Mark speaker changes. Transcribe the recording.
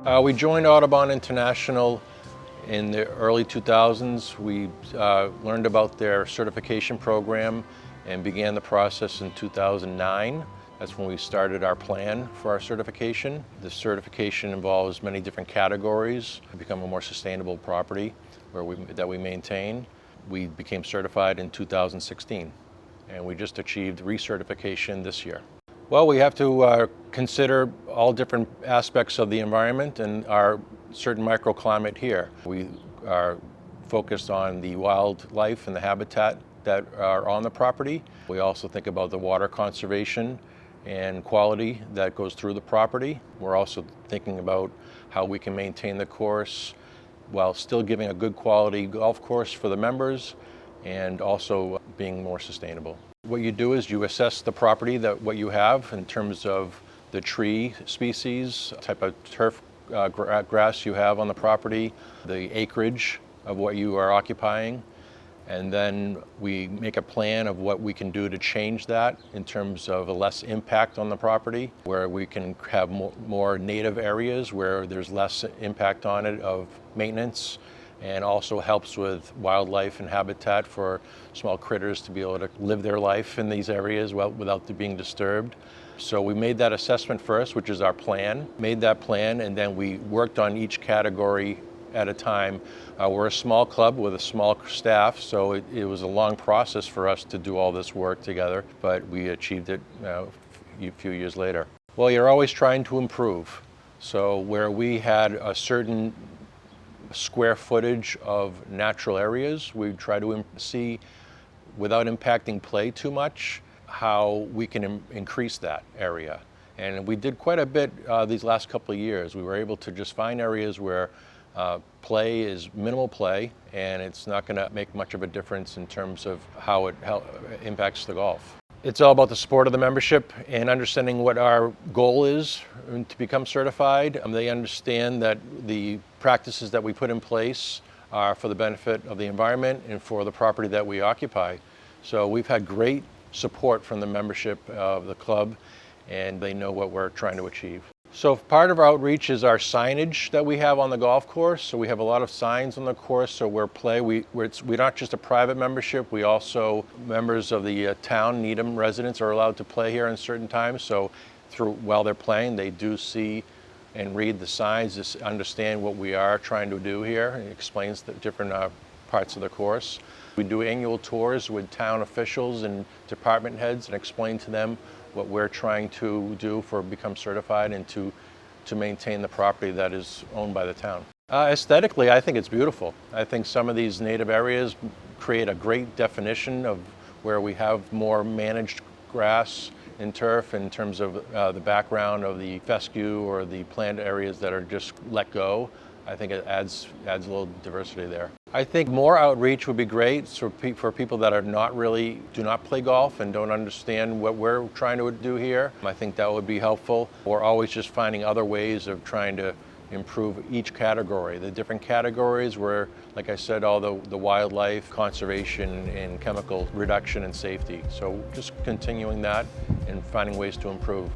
Speaker 1: We joined Audubon International in the early 2000s. We learned about their certification program and began the process in 2009. That's when we started our plan for our certification. The certification involves many different categories to become a more sustainable property that we maintain. We became certified in 2016, and we just achieved recertification this year. Well, we have to consider all different aspects of the environment and our certain microclimate here. We are focused on the wildlife and the habitat that are on the property. We also think about the water conservation and quality that goes through the property. We're also thinking about how we can maintain the course while still giving a good quality golf course for the members and also being more sustainable. What you do is you assess the property what you have in terms of the tree species, type of turf grass you have on the property, the acreage of what you are occupying, and then we make a plan of what we can do to change that in terms of a less impact on the property, where we can have more native areas where there's less impact on it of maintenance, and also helps with wildlife and habitat for small critters to be able to live their life in these areas without being disturbed. So we made that assessment first, which is our plan, made that plan, and then we worked on each category at a time. We're a small club with a small staff, so it was a long process for us to do all this work together, but we achieved it a few years later. Well, you're always trying to improve. So where we had a certain square footage of natural areas, we try to see, without impacting play too much, how we can increase that area. And we did quite a bit these last couple of years. We were able to just find areas where play is minimal play, and it's not going to make much of a difference in terms of how it impacts the golf. It's all about the support of the membership and understanding what our goal is to become certified. They understand that the practices that we put in place are for the benefit of the environment and for the property that we occupy. So we've had great support from the membership of the club, and they know what we're trying to achieve. So part of our outreach is our signage that we have on the golf course. So we have a lot of signs on the course. So we're not just a private membership. We also, members of the town, Needham residents, are allowed to play here in certain times. So while they're playing, they do see and read the signs to understand what we are trying to do here. It explains the different parts of the course. We do annual tours with town officials and department heads and explain to them what we're trying to do for become certified and to maintain the property that is owned by the town. Aesthetically, I think it's beautiful. I think some of these native areas create a great definition of where we have more managed grass and turf in terms of the background of the fescue or the plant areas that are just let go. I think it adds a little diversity there. I think more outreach would be great for people that do not play golf and don't understand what we're trying to do here. I think that would be helpful. We're always just finding other ways of trying to improve each category. The different categories where, like I said, all the wildlife, conservation, and chemical reduction and safety. So just continuing that and finding ways to improve.